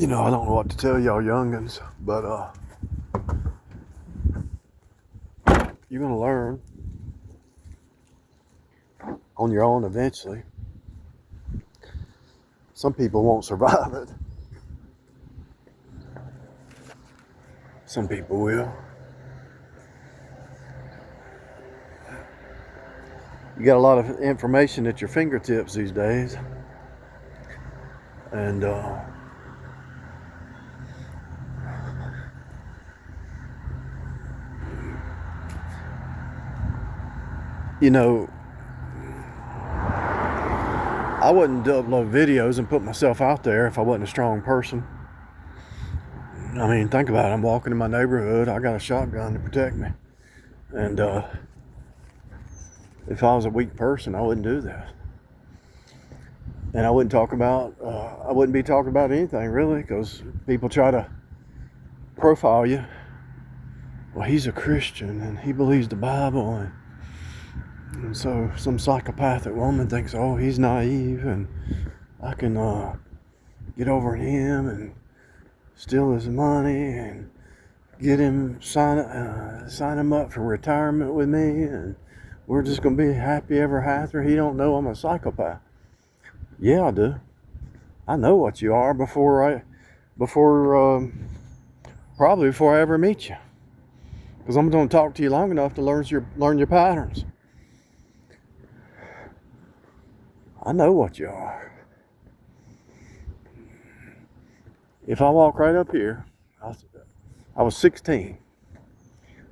I don't know what to tell y'all youngins, but you're gonna learn on your own eventually. Some people won't survive it. Some people will. You got a lot of information at your fingertips these days, and I wouldn't upload videos and put myself out there if I wasn't a strong person. I mean, think about it. I'm walking in my neighborhood. I got a shotgun to protect me. And if I was a weak person, I wouldn't do that. And I wouldn't be talking about anything really, because people try to profile you. Well, he's a Christian and he believes the Bible, and so some psychopathic woman thinks, oh, he's naive and I can get over him and steal his money and get him sign him up for retirement with me, and we're just gonna be happy ever after. He don't know I'm a psychopath. Yeah, I do. I know what you are probably before I ever meet you, because I'm going to talk to you long enough to learn your patterns. I know what you are. If I walk right up here, I was 16.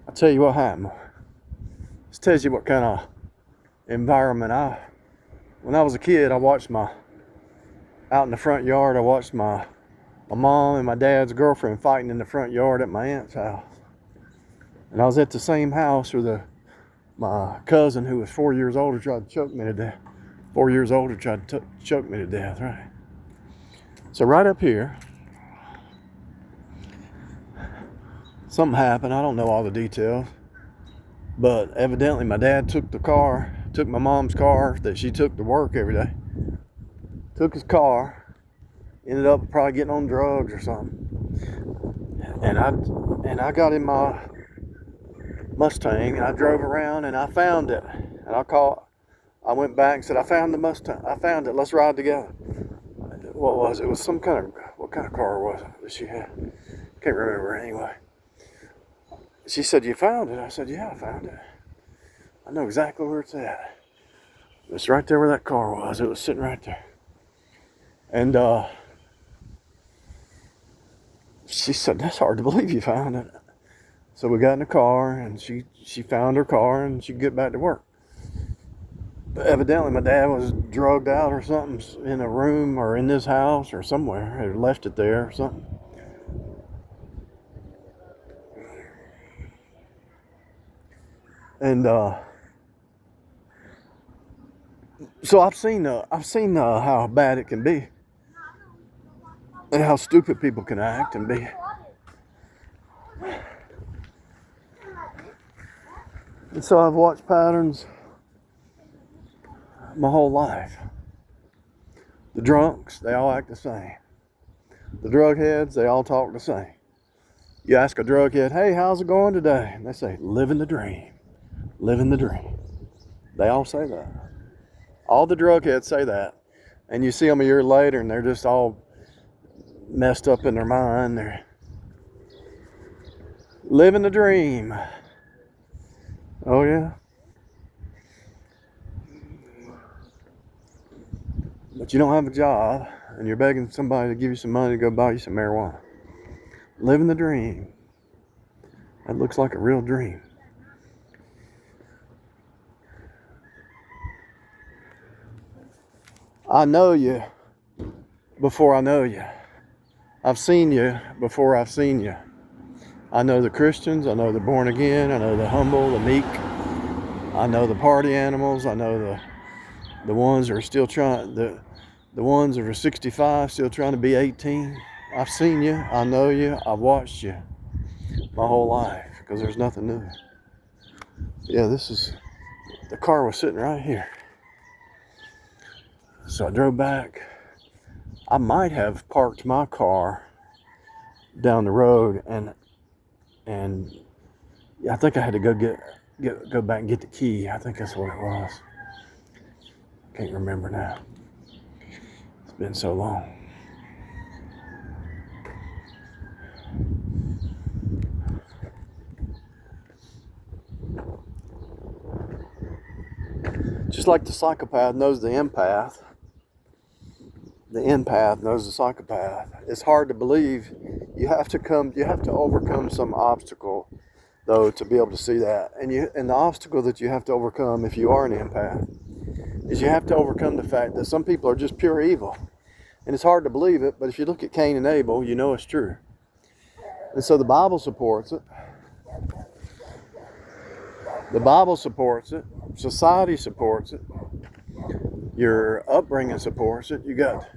I'll tell you what happened. This tells you what kind of environment when I was a kid, out in the front yard, I watched my mom and my dad's girlfriend fighting in the front yard at my aunt's house. And I was at the same house where my cousin, who was 4 years older, tried to choke me to death. 4 years older tried to choke me to death, right? So right up here, something happened. I don't know all the details, but evidently my dad took my mom's car that she took to work every day. Took his car, ended up probably getting on drugs or something. And I got in my Mustang and I drove around and I found it. And I went back and said, I found the Mustang. I found it. Let's ride together. What was it? It was what kind of car was it that she had? Can't remember anyway. She said, you found it? I said, yeah, I found it. I know exactly where it's at. It's right there where that car was. It was sitting right there. And she said, that's hard to believe you found it. So we got in the car and she found her car and she could get back to work. But evidently my dad was drugged out or something in a room or in this house or somewhere. He left it there or something. And so I've seen how bad it can be and how stupid people can act and be. And so I've watched patterns my whole life. The drunks, they all act the same. The drug heads, they all talk the same. You ask a drug head, hey, how's it going today? And they say, living the dream. Living the dream. They all say that. All the drug heads say that. And you see them a year later and they're just all messed up in their mind. They're living the dream. Oh yeah. But you don't have a job and you're begging somebody to give you some money to go buy you some marijuana. Living the dream. That looks like a real dream. I know you before I know you. I've seen you before I've seen you. I know the Christians, I know the born again, I know the humble, the meek. I know the party animals, I know the ones that are still trying, the ones that are 65 still trying to be 18. I've seen you, I know you, I've watched you my whole life, because there's nothing new. Yeah, the car was sitting right here. So I drove back. I might have parked my car down the road, and I think I had to go back and get the key. I think that's what it was. Can't remember now. It's been so long. Just like the psychopath knows the empath knows the psychopath. It's hard to believe. You have to overcome some obstacle, though, to be able to see that. And the obstacle that you have to overcome if you are an empath is you have to overcome the fact that some people are just pure evil. And it's hard to believe it, but if you look at Cain and Abel, you know it's true. And so the Bible supports it. The Bible supports it. Society supports it. Your upbringing supports it. You got,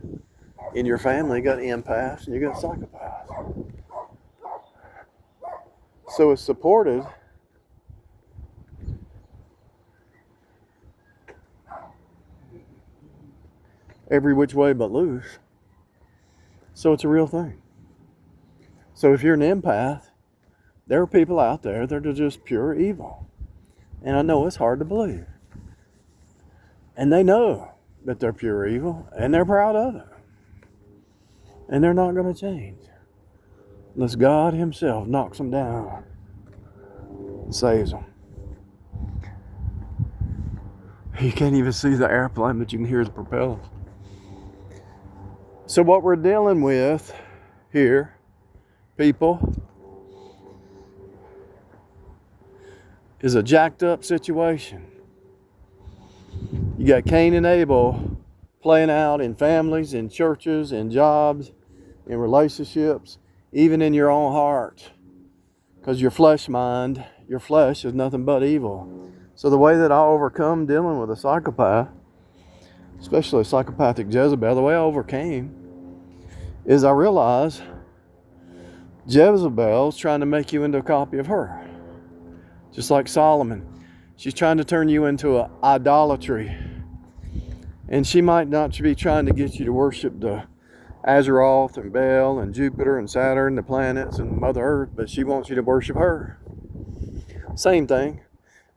in your family, you got empaths and you got psychopaths. So it's supported. Every which way but loose. So it's a real thing. So if you're an empath, there are people out there that are just pure evil. And I know it's hard to believe. And they know that they're pure evil, and they're proud of it. And they're not going to change unless God Himself knocks them down and saves them. You can't even see the airplane, but you can hear the propellers. So what we're dealing with here, people, is a jacked up situation. You got Cain and Abel playing out in families, in churches, in jobs, in relationships, even in your own heart. Because your flesh is nothing but evil. So the way that I overcome dealing with a psychopath, especially a psychopathic Jezebel, the way I overcame is I realized Jezebel's trying to make you into a copy of her. Just like Solomon. She's trying to turn you into an idolatry. And she might not be trying to get you to worship the Azeroth and Baal and Jupiter and Saturn, the planets and Mother Earth, but she wants you to worship her. Same thing.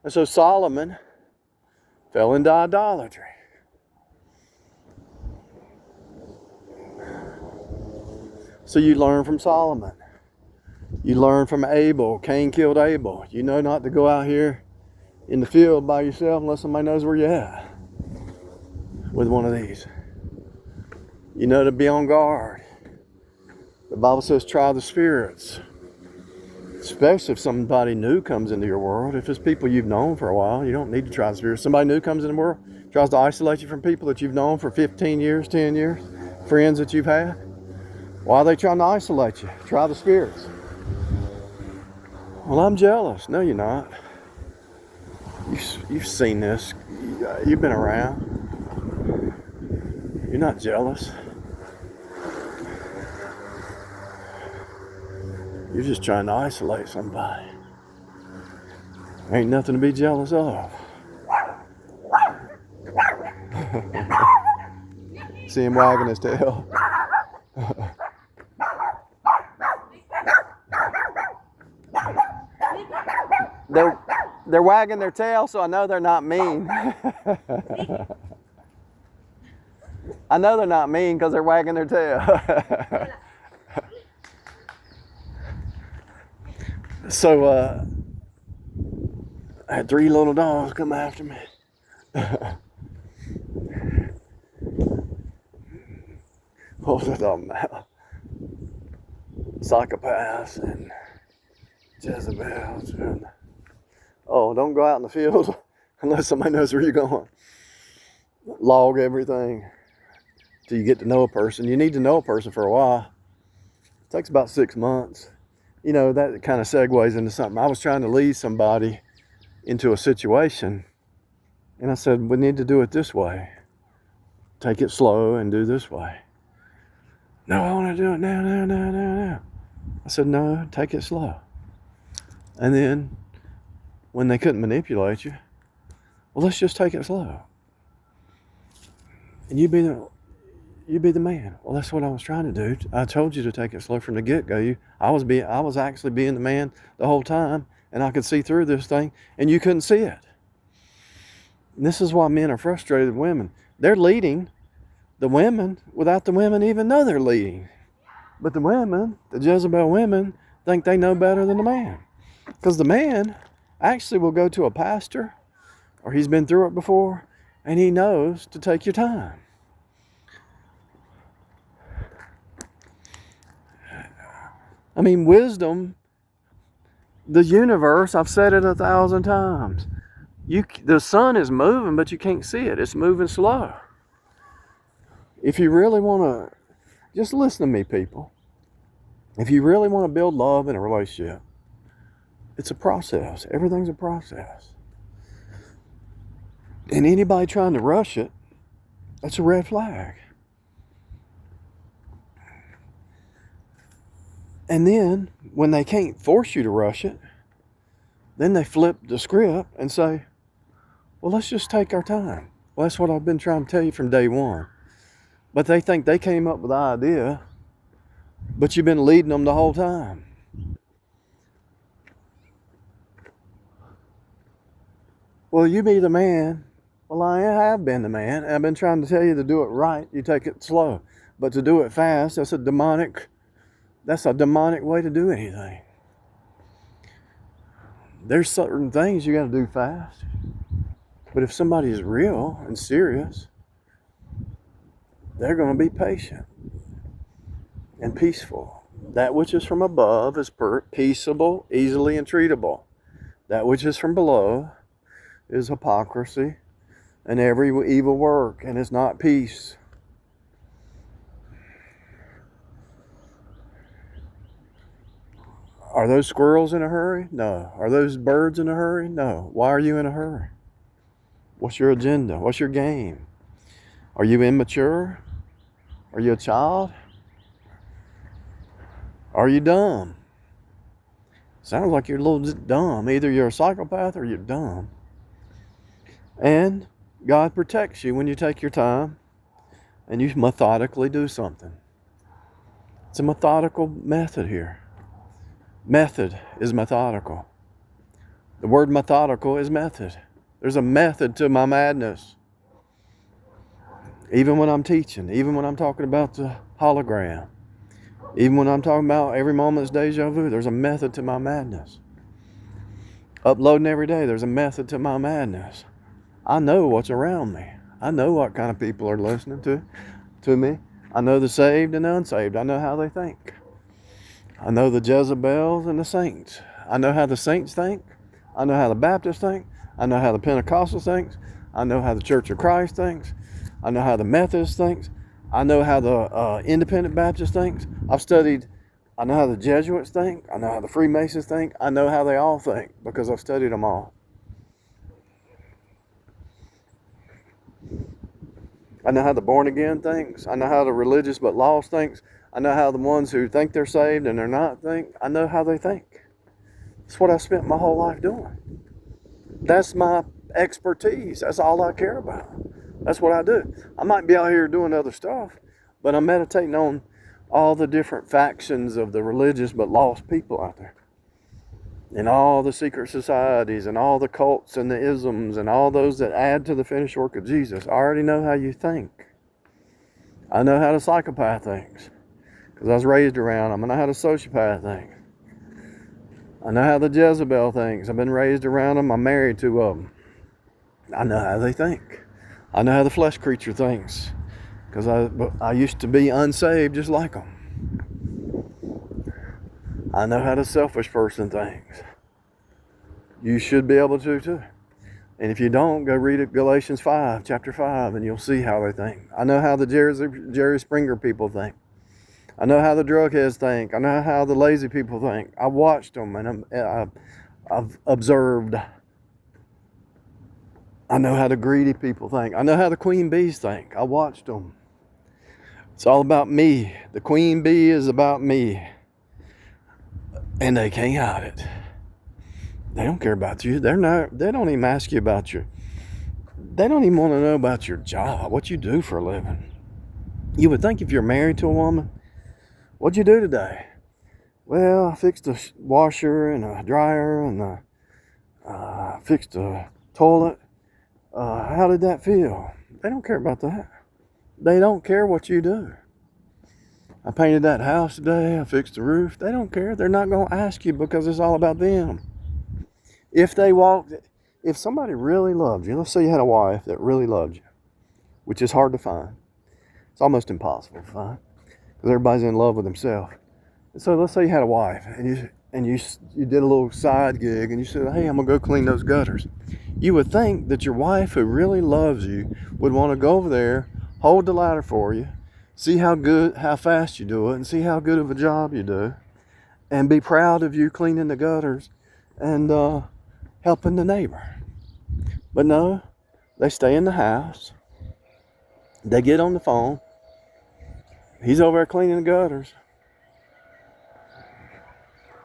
And so Solomon fell into idolatry. So you learn from Solomon. You learn from Abel. Cain killed Abel. You know not to go out here in the field by yourself unless somebody knows where you're at with one of these. You know to be on guard. The Bible says try the spirits. Especially if somebody new comes into your world. If it's people you've known for a while, you don't need to try the spirits. Somebody new comes in the world, tries to isolate you from people that you've known for 15 years, 10 years, friends that you've had. Why are they trying to isolate you? Try the spirits. Well, I'm jealous. No, you're not. You've seen this. You've been around. You're not jealous. You're just trying to isolate somebody. Ain't nothing to be jealous of. See him wagging his tail. They're wagging their tail, so I know they're not mean. I know they're not mean because they're wagging their tail. So I had 3 little dogs come after me. What was I talking about? Psychopaths and Jezebels. And, don't go out in the field unless somebody knows where you're going. Log everything till you get to know a person. You need to know a person for a while. It takes about 6 months. You know, that kind of segues into something. I was trying to lead somebody into a situation, and I said, we need to do it this way. Take it slow and do this way. No, I want to do it now. I said, no, take it slow. And then, when they couldn't manipulate you, well, let's just take it slow. And You be the man. Well, that's what I was trying to do. I told you to take it slow from the get-go. I was actually being the man the whole time, and I could see through this thing, and you couldn't see it. And this is why men are frustrated with women. They're leading the women without the women even know they're leading. But the women, the Jezebel women, think they know better than the man. Because the man actually will go to a pastor, or he's been through it before, and he knows to take your time. I mean, wisdom, the universe, I've said it 1,000 times. The sun is moving, but you can't see it. It's moving slow. If you really want to, just listen to me, people. If you really want to build love in a relationship, it's a process. Everything's a process. And anybody trying to rush it, that's a red flag. And then, when they can't force you to rush it, then they flip the script and say, well, let's just take our time. Well, that's what I've been trying to tell you from day one. But they think they came up with the idea, but you've been leading them the whole time. Well, you be the man. Well, I have been the man. I've been trying to tell you to do it right. You take it slow. But to do it fast, that's a demonic way to do anything. There's certain things you got to do fast. But if somebody is real and serious, they're going to be patient and peaceful. That which is from above is peaceable, easily entreatable. That which is from below is hypocrisy and every evil work, and is not peace. Are those squirrels in a hurry? No. Are those birds in a hurry? No. Why are you in a hurry? What's your agenda? What's your game? Are you immature? Are you a child? Are you dumb? Sounds like you're a little dumb. Either you're a psychopath or you're dumb. And God protects you when you take your time and you methodically do something. It's a methodical method here. Method is methodical. The word methodical is method. There's a method to my madness. Even when I'm teaching, even when I'm talking about the hologram, even when I'm talking about every moment's deja vu, there's a method to my madness. Uploading every day, there's a method to my madness. I know what's around me. I know what kind of people are listening to me. I know the saved and the unsaved. I know how they think. I know the Jezebels and the saints. I know how the saints think. I know how the Baptists think. I know how the Pentecostals thinks. I know how the Church of Christ thinks. I know how the Methodist thinks. I know how the Independent Baptist thinks. I know how the Jesuits think. I know how the Freemasons think. I know how they all think because I've studied them all. I know how the born again thinks. I know how the religious but lost thinks. I know how the ones who think they're saved and they're not think. I know how they think. That's what I spent my whole life doing. That's my expertise. That's all I care about. That's what I do. I might be out here doing other stuff, but I'm meditating on all the different factions of the religious but lost people out there. And all the secret societies and all the cults and the isms and all those that add to the finished work of Jesus. I already know how you think. I know how the psychopath thinks because I was raised around them. I know how the sociopath thinks. I know how the Jezebel thinks. I've been raised around them. I'm married to them. I know how they think. I know how the flesh creature thinks because I used to be unsaved just like them. I know how the selfish person thinks. You should be able to too. And if you don't, go read it, Galatians 5, chapter 5, and you'll see how they think. I know how the Jerry Springer people think. I know how the drug heads think. I know how the lazy people think. I watched them and I've observed. I know how the greedy people think. I know how the queen bees think. I watched them. It's all about me. The queen bee is about me. And they can't hide it. They don't care about you. They don't even ask you about they don't even want to know about your job, what you do for a living. You would think if you're married to a woman, what'd you do today? Well, I fixed a washer and a dryer and fixed a toilet. How did that feel? They don't care about that. They don't care what you do. I painted that house today. I fixed the roof. They don't care. They're not going to ask you because it's all about them. If somebody really loved you, let's say you had a wife that really loved you, which is hard to find. It's almost impossible to find because everybody's in love with themselves. And so let's say you had a wife and you did a little side gig and you said, hey, I'm going to go clean those gutters. You would think that your wife who really loves you would want to go over there, hold the ladder for you, see how fast you do it, and see how good of a job you do, and be proud of you cleaning the gutters and helping the neighbor. But no, they stay in the house. They get on the phone. He's over there cleaning the gutters,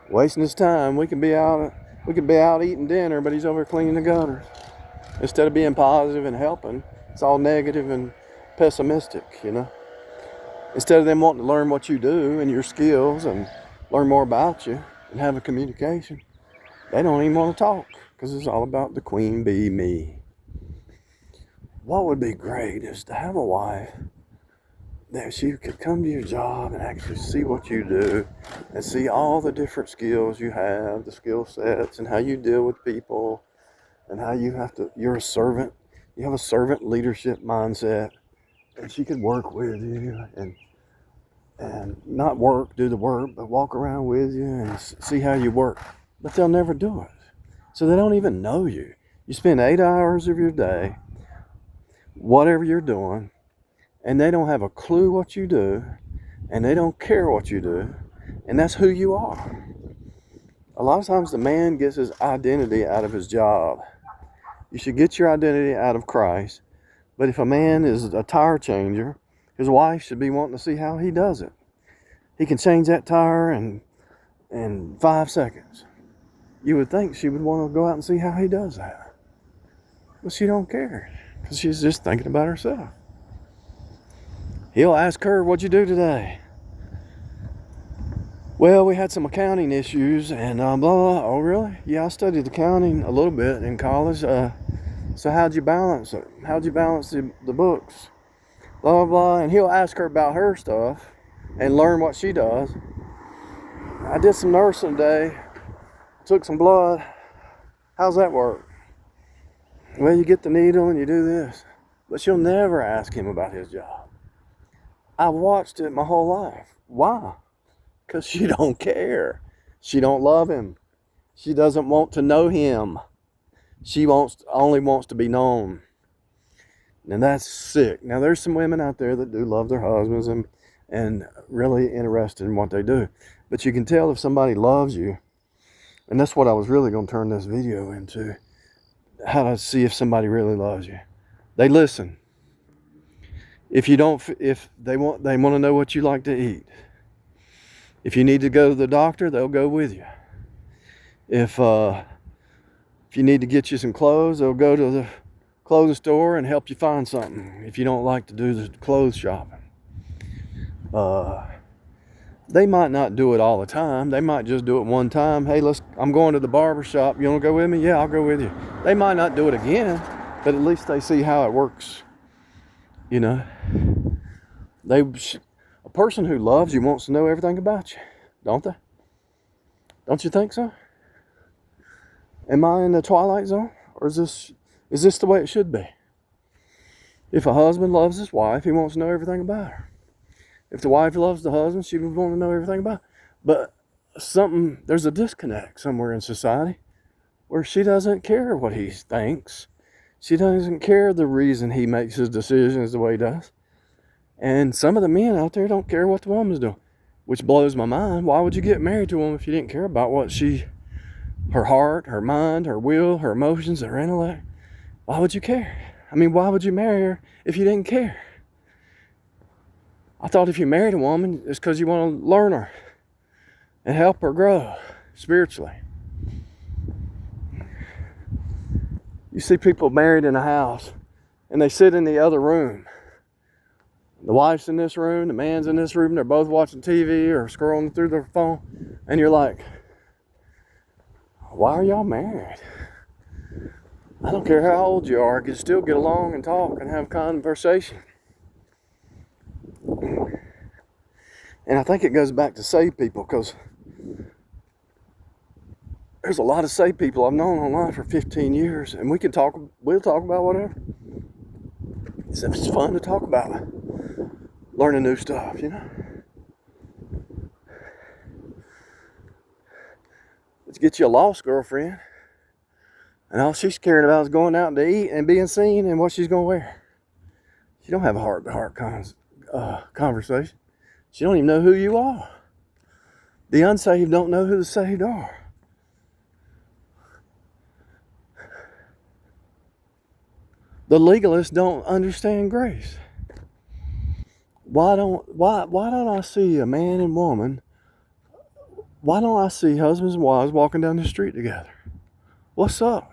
wasting his time. We could be out eating dinner, but he's over cleaning the gutters. Instead of being positive and helping, it's all negative and pessimistic, Instead of them wanting to learn what you do and your skills and learn more about you and have a communication, they don't even want to talk because it's all about the queen bee, me. What would be great is to have a wife that she could come to your job and actually see what you do and see all the different skills you have, the skill sets, and how you deal with people and how you're a servant. You have a servant leadership mindset, and she could work with you and not do the work, but walk around with you and see how you work. But they'll never do it. So they don't even know you. You spend 8 hours of your day, whatever you're doing, and they don't have a clue what you do, and they don't care what you do, and that's who you are. A lot of times the man gets his identity out of his job. You should get your identity out of Christ, but if a man is a tire changer, his wife should be wanting to see how he does it. He can change that tire in 5 seconds. You would think she would want to go out and see how he does that. But she don't care because she's just thinking about herself. He'll ask her, what'd you do today? Well, we had some accounting issues and blah, blah. Oh, really? Yeah, I studied accounting a little bit in college. So how'd you balance it? How'd you balance the books? Blah, blah, blah. And he'll ask her about her stuff and learn what she does. I did some nursing today. Took some blood. How's that work? Well, you get the needle and you do this. But she'll never ask him about his job. I've watched it my whole life. Why? Because she don't care. She don't love him. She doesn't want to know him. She only wants to be known. And that's sick. Now, there's some women out there that do love their husbands and really interested in what they do. But you can tell if somebody loves you, and that's what I was really going to turn this video into, how to see if somebody really loves you. They listen. If they want to know what you like to eat. If you need to go to the doctor, they'll go with you. If you need to get you some clothes, they'll go to the clothes store and help you find something if you don't like to do the clothes shopping. They might not do it all the time. They might just do it one time. Hey, I'm going to the barber shop. You want to go with me? Yeah, I'll go with you. They might not do it again, but at least they see how it works. A person who loves you wants to know everything about you, don't they? Don't you think so? Am I in the twilight zone? Or is this the way it should be? If a husband loves his wife, he wants to know everything about her. If the wife loves the husband, she would want to know everything about her. But there's a disconnect somewhere in society where she doesn't care what he thinks. She doesn't care the reason he makes his decisions the way he does. And some of the men out there don't care what the woman's doing, which blows my mind. Why would you get married to a woman if you didn't care about her heart, her mind, her will, her emotions, her intellect? Why would you care? I mean, why would you marry her if you didn't care? I thought if you married a woman, it's because you want to learn her and help her grow spiritually. You see people married in a house and they sit in the other room The wife's in this room, the man's in this room, they're both watching TV or scrolling through their phone, and you're like, why are y'all married? I don't care how old you are, you can still get along and talk and have conversation. And I think it goes back to saved people, because there's a lot of saved people I've known online for 15 years, and we'll talk about whatever. It's fun to talk about learning new stuff, you know. Let's get you a lost girlfriend, and all she's caring about is going out to eat and being seen and what she's going to wear. She don't have a heart-to-heart conversation. She don't even know who you are. The unsaved don't know who the saved are. The legalists don't understand grace. Why don't I see a man and woman? Why don't I see husbands and wives walking down the street together? What's up?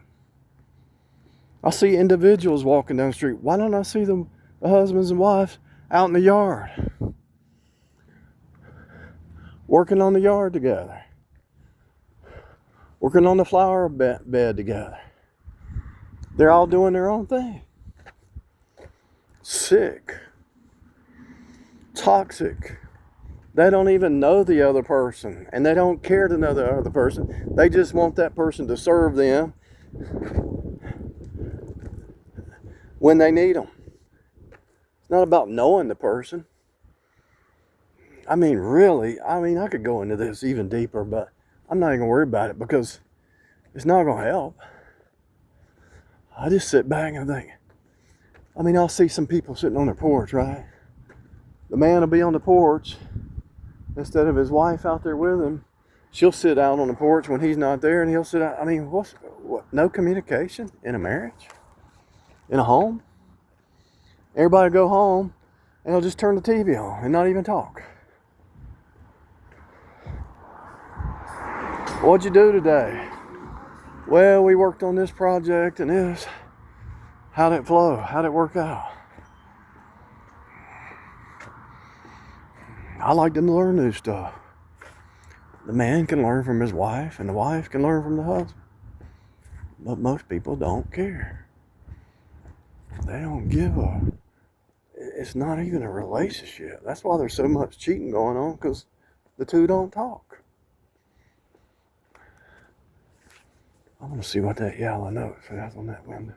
I see individuals walking down the street. Why don't I see the husbands and wives out in the yard, working on the yard together, working on the flower bed together? They're all doing their own thing. Sick, toxic. They don't even know the other person, and they don't care to know the other person. They just want that person to serve them when they need them. It's not about knowing the person. I mean, really, I could go into this even deeper, but I'm not even going to worry about it, because it's not going to help. I just sit back and think. I'll see some people sitting on their porch, right? The man will be on the porch instead of his wife out there with him. She'll sit out on the porch when he's not there, and he'll sit out. What? No communication in a marriage? In a home? Everybody go home, and they'll just turn the TV on and not even talk. What'd you do today? Well, we worked on this project and this. How'd it flow? How'd it work out? I like to learn new stuff. The man can learn from his wife, and the wife can learn from the husband. But most people don't care. They don't give a... It's not even a relationship. That's why there's so much cheating going on, because the two don't talk. I want to see what that yellow note says on that window.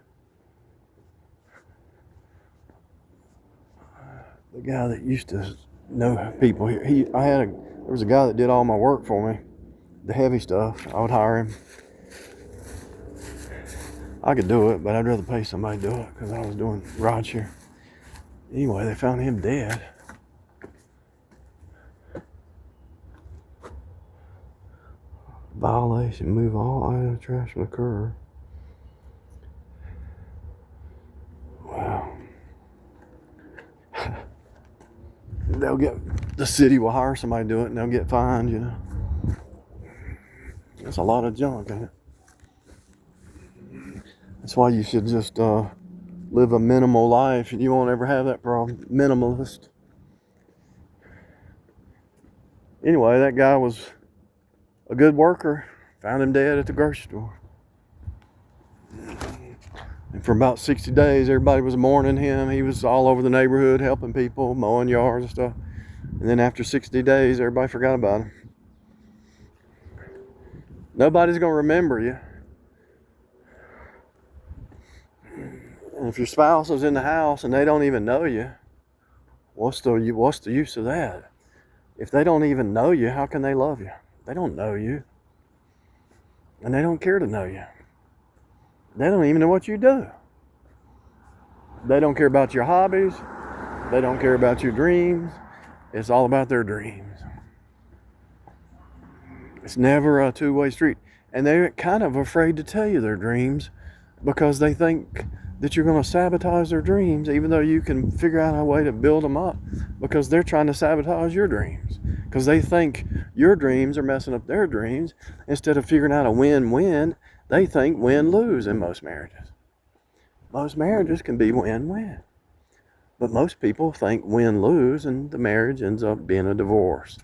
The guy that used to know people here, there was a guy that did all my work for me, the heavy stuff. I would hire him. I could do it, but I'd rather pay somebody to do it, because I was doing rideshare. Anyway, they found him dead. Violation, move all items of trash from the curb. Wow. The city will hire somebody to do it, and they'll get fined, you know. That's a lot of junk, ain't it? That's why you should just live a minimal life, and you won't ever have that problem. Minimalist. Anyway, that guy was a good worker. Found him dead at the grocery store. And for about 60 days, everybody was mourning him. He was all over the neighborhood helping people, mowing yards and stuff. And then after 60 days, everybody forgot about him. Nobody's going to remember you. And if your spouse is in the house and they don't even know you, what's the use of that? If they don't even know you, how can they love you? They don't know you. And they don't care to know you. They don't even know what you do. They don't care about your hobbies. They don't care about your dreams. It's all about their dreams. It's never a two-way street. And they're kind of afraid to tell you their dreams, because they think that you're going to sabotage their dreams, even though you can figure out a way to build them up, because they're trying to sabotage your dreams, because they think your dreams are messing up their dreams. Instead of figuring out a win-win, they think win-lose in most marriages. Most marriages can be win-win. But most people think win-lose, and the marriage ends up being a divorce.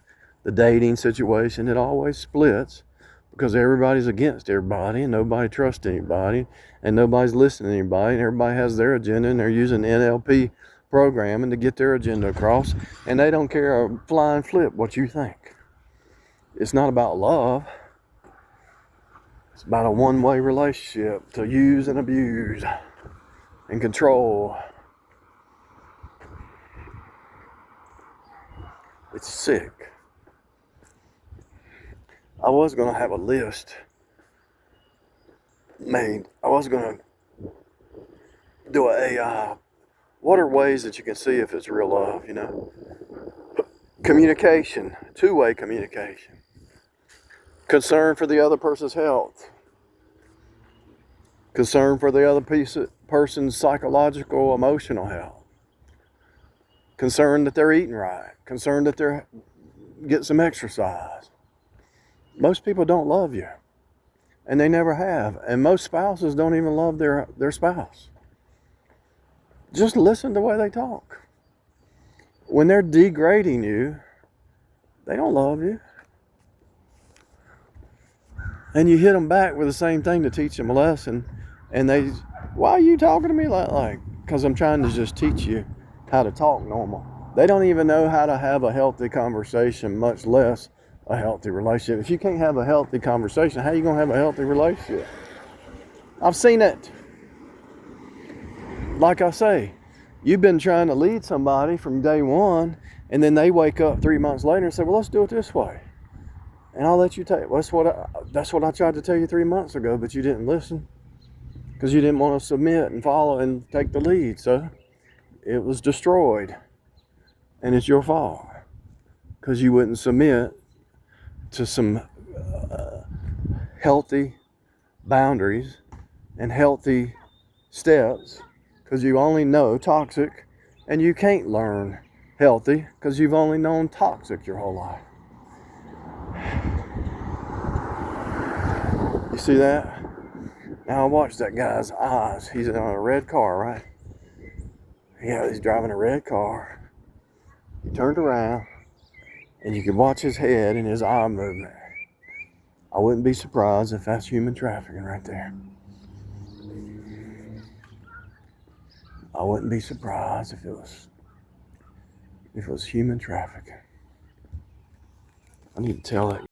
The dating situation, it always splits because everybody's against everybody and nobody trusts anybody and nobody's listening to anybody, and everybody has their agenda and they're using NLP programming to get their agenda across, and they don't care a flying flip what you think. It's not about love. It's about a one-way relationship to use and abuse and control. It's sick. I was going to have a list made. I was going to do an AI. What are ways that you can see if it's real love, Communication, two-way communication. Concern for the other person's health. Concern for the other person's psychological, emotional health. Concern that they're eating right. Concern that they're getting some exercise. Most people don't love you, and they never have. And most spouses don't even love their spouse. Just listen to the way they talk. When they're degrading you, they don't love you. And you hit them back with the same thing to teach them a lesson. And they, why are you talking to me like? Because I'm trying to just teach you how to talk normal. They don't even know how to have a healthy conversation, much less a healthy relationship. If you can't have a healthy conversation, how are you going to have a healthy relationship? I've seen it. Like I say, you've been trying to lead somebody from day one, and then they wake up 3 months later and say, well, let's do it this way. And I'll let you take, that's what I tried to tell you 3 months ago, but you didn't listen because you didn't want to submit and follow and take the lead. So it was destroyed, and it's your fault because you wouldn't submit to some healthy boundaries and healthy steps, because you only know toxic, and you can't learn healthy because you've only known toxic your whole life. You see that? Now I watched that guy's eyes. He's in a red car, right? Yeah, he's driving a red car. He turned around, and you could watch his head and his eye movement. I wouldn't be surprised if that's human trafficking right there. I wouldn't be surprised if it was human trafficking. I need to tell that